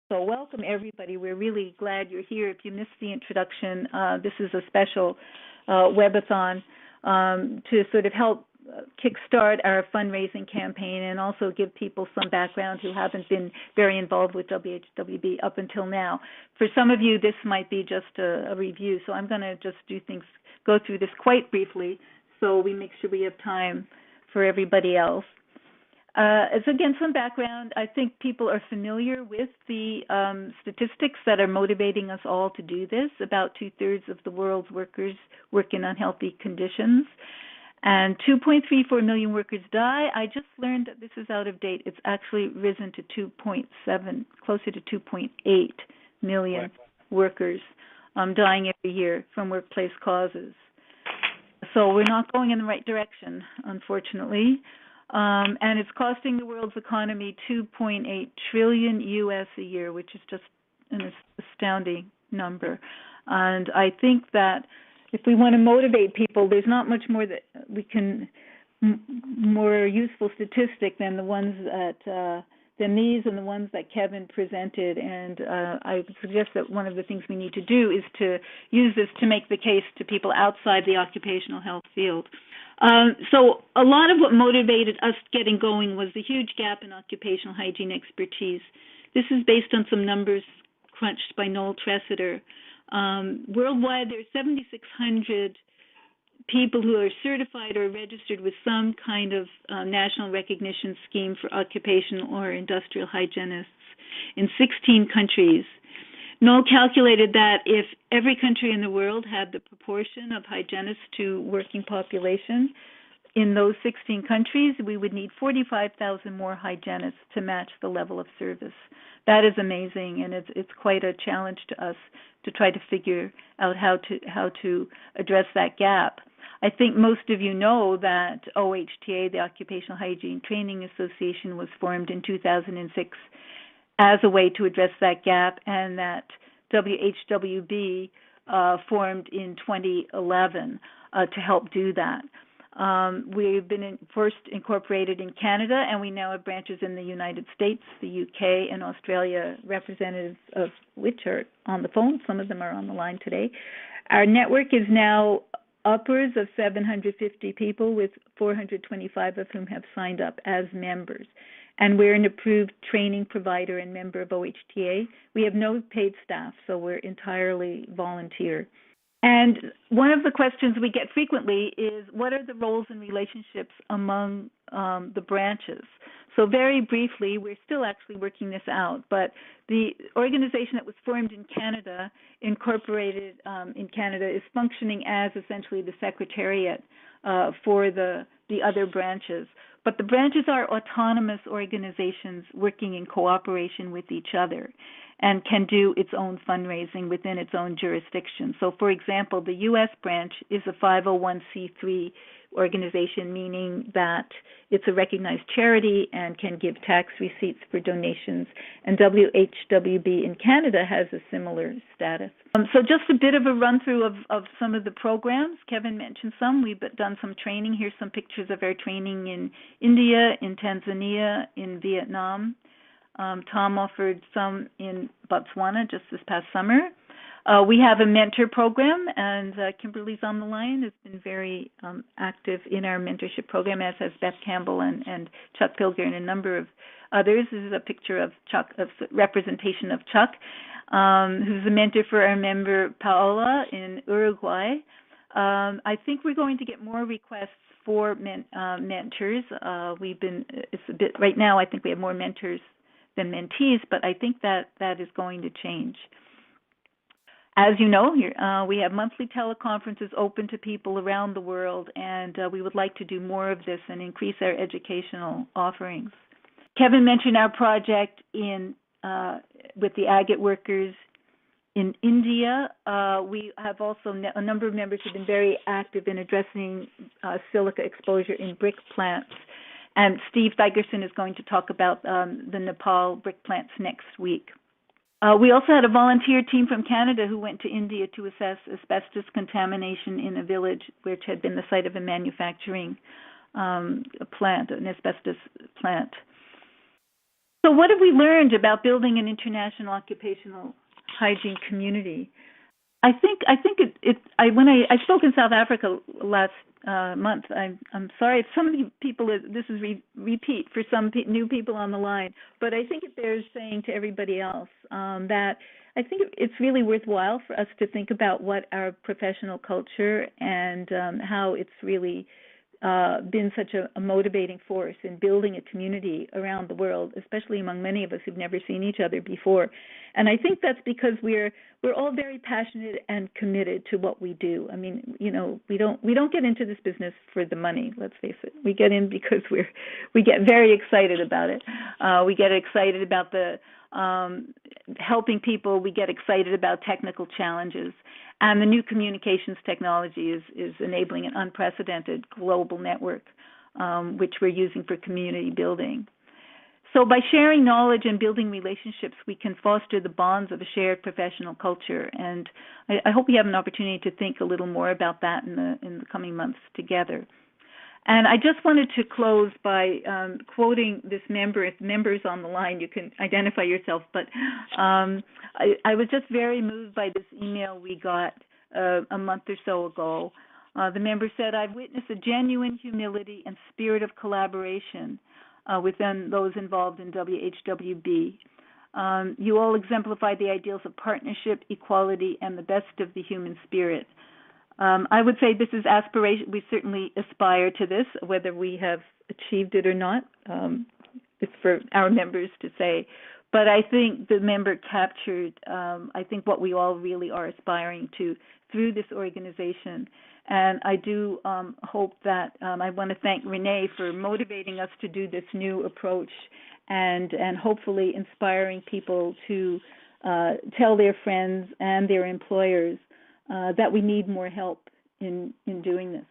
So welcome, everybody. We're really glad you're here. If you missed the introduction, this is a special webathon to sort of help kickstart our fundraising campaign and also give people some background who haven't been very involved with WHWB up until now. For some of you, this might be just a review, so I'm going to just go through this quite briefly so we make sure we have time for everybody else. As again, some background, I think people are familiar with the statistics that are motivating us all to do this. About 2/3 of the world's workers work in unhealthy conditions, and 2.34 million workers die. I just learned that this is out of date. It's actually risen to 2.7, closer to 2.8 million workers dying every year from workplace causes. So we're not going in the right direction, unfortunately. And it's costing the world's economy $2.8 trillion US a year, which is just an astounding number. And I think that if we want to motivate people, there's not much more that we can, more useful statistic than the ones that, than these and the ones that Kevin presented. And I would suggest that one of the things we need to do is to use this to make the case to people outside the occupational health field. So a lot of what motivated us getting going was the huge gap in occupational hygiene expertise. This is based on some numbers crunched by Noel Tressiter. Worldwide, there are 7,600 people who are certified or registered with some kind of national recognition scheme for occupational or industrial hygienists in 16 countries. Noel calculated that if every country in the world had the proportion of hygienists to working population in those 16 countries, we would need 45,000 more hygienists to match the level of service. That is amazing, and it's quite a challenge to us to try to figure out how to address that gap. I think most of you know that OHTA, the Occupational Hygiene Training Association, was formed in 2006 as a way to address that gap, and that WHWB formed in 2011 to help do that. We've been first incorporated in Canada, and we now have branches in the United States, the UK, and Australia, representatives of which are on the phone. Some of them are on the line today. Our network is now upwards of 750 people, with 425 of whom have signed up as members. And we're an approved training provider and member of OHTA. We have no paid staff, so we're entirely volunteer. And one of the questions we get frequently is, what are the roles and relationships among the branches? So very briefly, we're still actually working this out, but the organization that was formed in Canada, incorporated in Canada, is functioning as essentially the secretariat for the other branches. But the branches are autonomous organizations working in cooperation with each other and can do its own fundraising within its own jurisdiction. So, for example, the U.S. branch is a 501c3 organization, meaning that it's a recognized charity and can give tax receipts for donations. And WHWB in Canada has a similar status. So just a bit of a run-through of some of the programs. Kevin mentioned some. We've done some training. Here's some pictures of our training in India, in Tanzania, in Vietnam. Tom offered some in Botswana just this past summer. We have a mentor program, and Kimberly's on the line, has been very active in our mentorship program, as has Beth Campbell and Chuck Pilger and a number of others. This is a picture of Chuck, of representation of Chuck, who's a mentor for our member Paola in Uruguay. I think we're going to get more requests for mentors. It's a bit, right now I think we have more mentors than mentees, but I think that is going to change. As you know, we have monthly teleconferences open to people around the world, and we would like to do more of this and increase our educational offerings. Kevin mentioned our project with the agate workers in India. We have also a number of members who have been very active in addressing silica exposure in brick plants. And Steve Thigerson is going to talk about the Nepal brick plants next week. We also had a volunteer team from Canada who went to India to assess asbestos contamination in a village which had been the site of a manufacturing plant, an asbestos plant. So what have we learned about building an international occupational hygiene community? I spoke in South Africa last month. I'm sorry if some of you people, this is repeat for some new people on the line, but I think it bears saying to everybody else that I think it's really worthwhile for us to think about what our professional culture and how it's really been such a motivating force in building a community around the world, especially among many of us who've never seen each other before. And I think that's because we're all very passionate and committed to what we do. I mean, we don't get into this business for the money. Let's face it. We get in because we get very excited about it. We get excited about the helping people. We get excited about technical challenges. And the new communications technology is enabling an unprecedented global network, which we're using for community building. So by sharing knowledge and building relationships, we can foster the bonds of a shared professional culture. And I hope we have an opportunity to think a little more about that in the coming months together. And I just wanted to close by quoting this member. If members on the line, you can identify yourself. But I was just very moved by this email we got a month or so ago. The member said, "I've witnessed a genuine humility and spirit of collaboration within those involved in WHWB. You all exemplify the ideals of partnership, equality, and the best of the human spirit." I would say this is aspiration. We certainly aspire to this. Whether we have achieved it or not, it's for our members to say. But I think the member captured, I think, what we all really are aspiring to through this organization. And I do hope that I want to thank Renee for motivating us to do this new approach and hopefully inspiring people to tell their friends and their employers that we need more help in doing this.